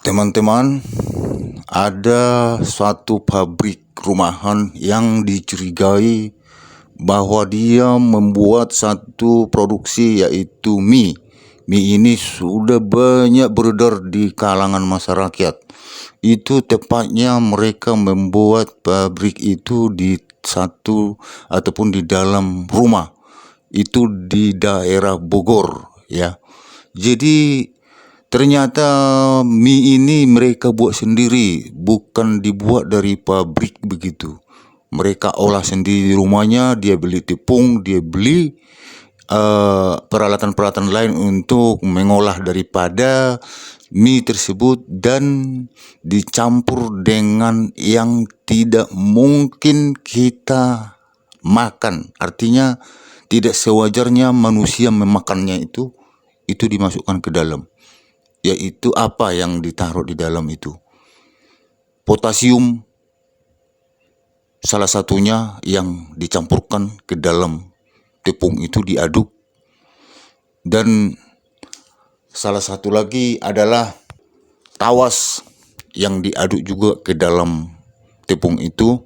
Teman-teman, ada suatu pabrik rumahan yang dicurigai bahwa dia membuat satu produksi yaitu mie. Mie ini sudah banyak beredar di kalangan masyarakat. Itu tepatnya mereka membuat pabrik itu di satu ataupun di dalam rumah. Itu di daerah Bogor ya. Jadi ternyata mie ini mereka buat sendiri, bukan dibuat dari pabrik begitu. Mereka olah sendiri di rumahnya, dia beli tepung, dia beli peralatan-peralatan lain untuk mengolah daripada mie tersebut dan dicampur dengan yang tidak mungkin kita makan. Artinya tidak sewajarnya manusia memakannya itu dimasukkan ke dalam. Yaitu apa yang ditaruh di dalam itu? Potasium salah satunya yang dicampurkan ke dalam tepung itu diaduk. Dan salah satu lagi adalah tawas yang diaduk juga ke dalam tepung itu,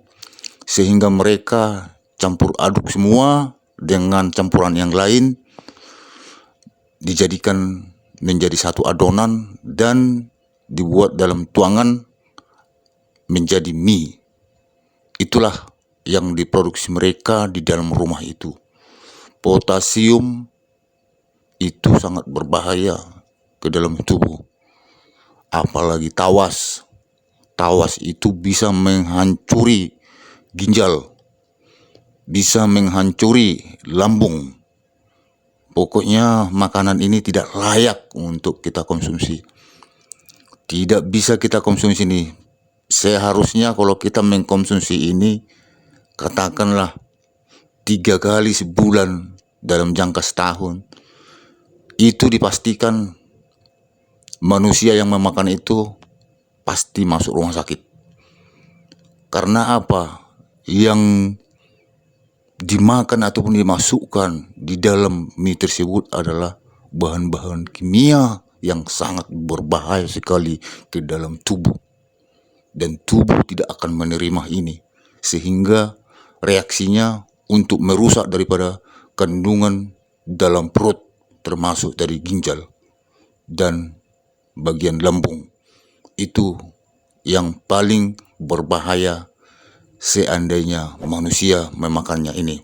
sehingga mereka campur aduk semua dengan campuran yang lain, dijadikan menjadi satu adonan dan dibuat dalam tuangan menjadi mie. Itulah yang diproduksi mereka di dalam rumah itu. Potasium itu sangat berbahaya ke dalam tubuh. Apalagi tawas. Tawas itu bisa menghancuri ginjal, bisa menghancuri lambung. Pokoknya makanan ini tidak layak untuk kita konsumsi. Tidak bisa kita konsumsi ini. Seharusnya kalau kita mengkonsumsi ini, katakanlah 3 kali sebulan dalam jangka setahun. Itu dipastikan manusia yang memakan itu pasti masuk rumah sakit. Karena apa? Yang dimakan ataupun dimasukkan di dalam mie tersebut adalah bahan-bahan kimia yang sangat berbahaya sekali ke dalam tubuh. Dan tubuh tidak akan menerima ini, sehingga reaksinya untuk merusak daripada kandungan dalam perut, termasuk dari ginjal dan bagian lambung. Itu yang paling berbahaya seandainya manusia memakannya ini.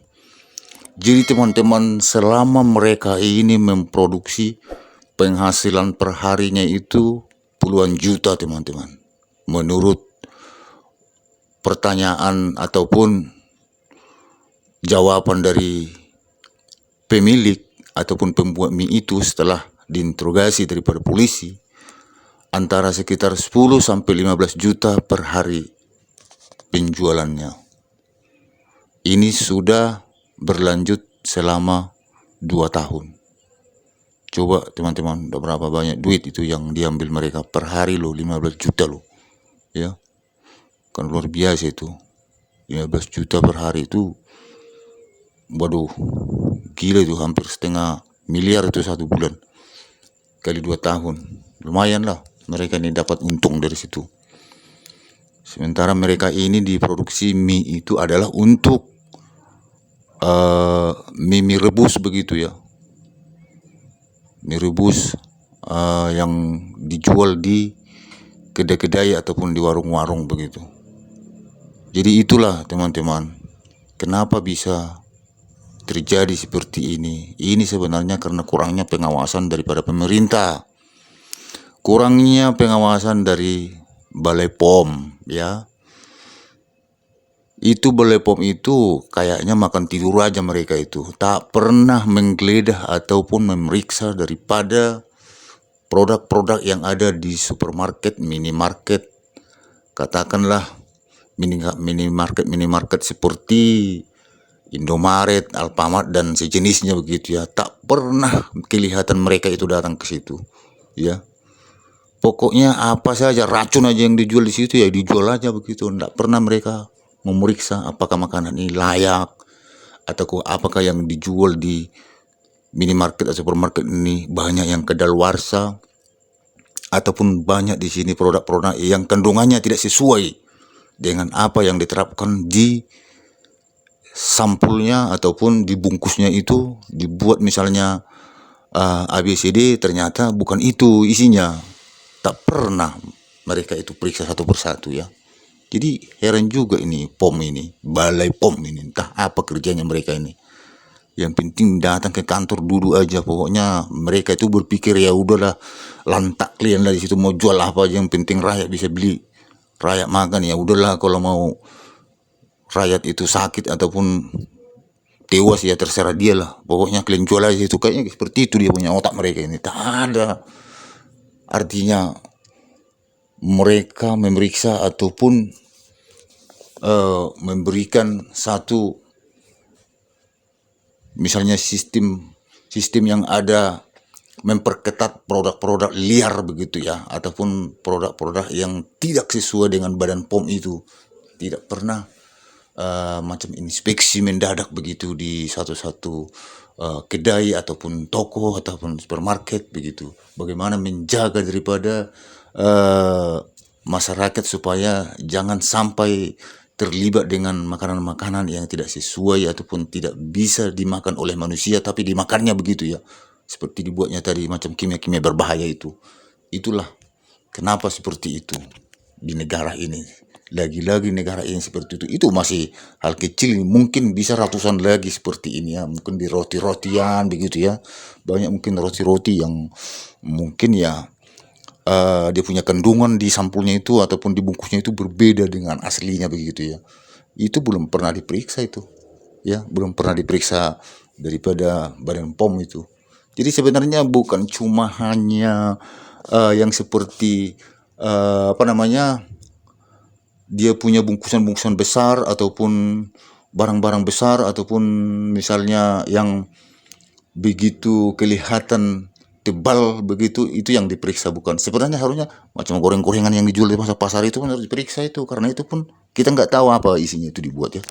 Jadi teman-teman, selama mereka ini memproduksi, penghasilan perharinya itu puluhan juta teman-teman. Menurut pertanyaan ataupun jawaban dari pemilik ataupun pembuat mie itu setelah diinterogasi daripada polisi, antara sekitar 10 sampai 15 juta per hari penjualannya. Ini sudah berlanjut selama 2 tahun. Coba teman-teman, berapa banyak duit itu yang diambil mereka per hari loh, 15 juta loh. Ya, kan luar biasa itu. 15 juta per hari itu, waduh, gila itu, hampir setengah miliar itu satu bulan. Kali 2 tahun, lumayan lah mereka ini dapat untung dari situ. Sementara mereka ini diproduksi mie itu adalah untuk mie rebus begitu ya. Mie rebus yang dijual di kedai-kedai ataupun di warung-warung begitu. Jadi itulah teman-teman, kenapa bisa terjadi seperti ini. Ini sebenarnya karena kurangnya pengawasan daripada pemerintah. Kurangnya pengawasan dari Balai POM ya. Itu Balai POM itu kayaknya makan tidur aja mereka itu. Tak pernah menggeledah ataupun memeriksa daripada produk-produk yang ada di supermarket, minimarket. Katakanlah minimarket seperti Indomaret, Alfamart dan sejenisnya begitu ya. Tak pernah kelihatan mereka itu datang ke situ ya. Pokoknya apa saja, racun aja yang dijual di situ ya dijual aja begitu. Tidak pernah mereka memeriksa apakah makanan ini layak atau apakah yang dijual di minimarket atau supermarket ini banyak yang kedaluarsa ataupun banyak di sini produk-produk yang kandungannya tidak sesuai dengan apa yang diterapkan di sampulnya ataupun dibungkusnya. Itu dibuat misalnya ABCD, ternyata bukan itu isinya. Tak pernah mereka itu periksa satu persatu ya. Jadi heran juga ini POM ini, Balai POM ini, entah apa kerjanya mereka ini. Yang penting datang ke kantor duduk aja. Pokoknya mereka itu berpikir ya udahlah, lantak kalian dari situ mau jual apa aja, yang penting rakyat bisa beli, rakyat makan. Ya udahlah, kalau mau rakyat itu sakit ataupun tewas ya terserah dia lah. Pokoknya kalian jual aja itu. Kayaknya seperti itu dia punya otak mereka ini. Tak ada artinya mereka memeriksa ataupun memberikan satu misalnya sistem yang ada memperketat produk-produk liar begitu ya, ataupun produk-produk yang tidak sesuai dengan badan POM itu. Tidak pernah macam inspeksi mendadak begitu di satu-satu kedai ataupun toko ataupun supermarket begitu. Bagaimana menjaga daripada masyarakat supaya jangan sampai terlibat dengan makanan-makanan yang tidak sesuai ataupun tidak bisa dimakan oleh manusia tapi dimakannya begitu ya. Seperti dibuatnya tadi macam kimia-kimia berbahaya itu. Itulah kenapa seperti itu di negara ini. Lagi-lagi negara ini seperti itu. Itu masih hal kecil, mungkin bisa ratusan lagi seperti ini ya. Mungkin di roti-rotian begitu ya. Banyak mungkin roti-roti yang mungkin ya dia punya kandungan di sampulnya itu ataupun di bungkusnya itu berbeda dengan aslinya begitu ya. Itu belum pernah diperiksa itu ya, belum pernah diperiksa daripada Badan POM itu. Jadi sebenarnya bukan cuma hanya yang seperti apa namanya, dia punya bungkusan-bungkusan besar ataupun barang-barang besar ataupun misalnya yang begitu kelihatan tebal begitu, itu yang diperiksa. Bukan sebenarnya harusnya macam goreng-gorengan yang dijual di pasar-pasar itu harus diperiksa itu, karena itu pun kita nggak tahu apa isinya itu dibuat ya.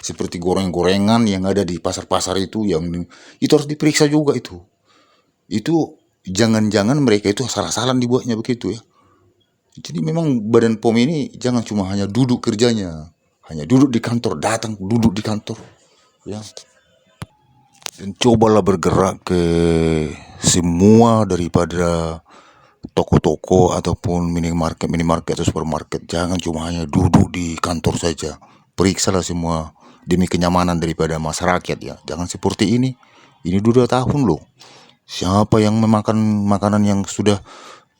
Seperti goreng-gorengan yang ada di pasar-pasar itu, yang itu harus diperiksa juga itu. Itu jangan-jangan mereka itu salah-salah dibuatnya begitu ya. Jadi memang Badan POM ini jangan cuma hanya duduk kerjanya, hanya duduk di kantor, datang duduk di kantor ya. Dan cobalah bergerak ke semua daripada toko-toko ataupun minimarket atau supermarket. Jangan cuma hanya duduk di kantor saja. Periksalah semua demi kenyamanan daripada masyarakat ya. Jangan seperti ini. Ini 2 tahun loh. Siapa yang memakan makanan yang sudah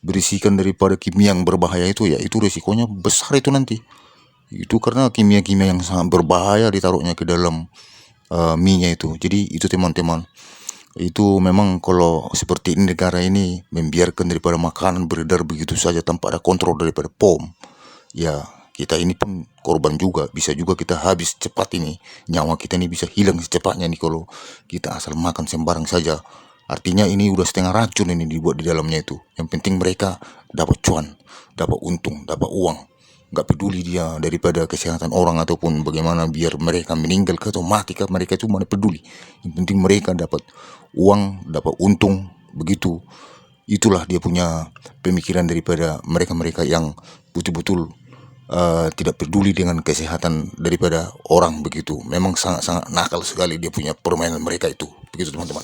berisikan daripada kimia yang berbahaya itu ya, itu risikonya besar itu nanti. Itu karena kimia-kimia yang sangat berbahaya ditaruhnya ke dalam mie-nya itu. Jadi itu teman-teman, itu memang kalau seperti ini negara ini membiarkan daripada makanan beredar begitu saja tanpa ada kontrol daripada POM, ya kita ini pun korban juga. Bisa juga kita habis cepat ini, nyawa kita ini bisa hilang secepatnya nih kalau kita asal makan sembarang saja. Artinya ini udah setengah racun ini dibuat di dalamnya itu. Yang penting mereka dapat cuan, dapat untung, dapat uang. Nggak peduli dia daripada kesehatan orang ataupun bagaimana biar mereka meninggal atau mati, mereka itu mana peduli. Yang penting mereka dapat uang, dapat untung begitu. Itulah dia punya pemikiran daripada mereka-mereka yang betul-betul tidak peduli dengan kesehatan daripada orang begitu. Memang sangat-sangat nakal sekali dia punya permainan mereka itu. Begitu teman-teman.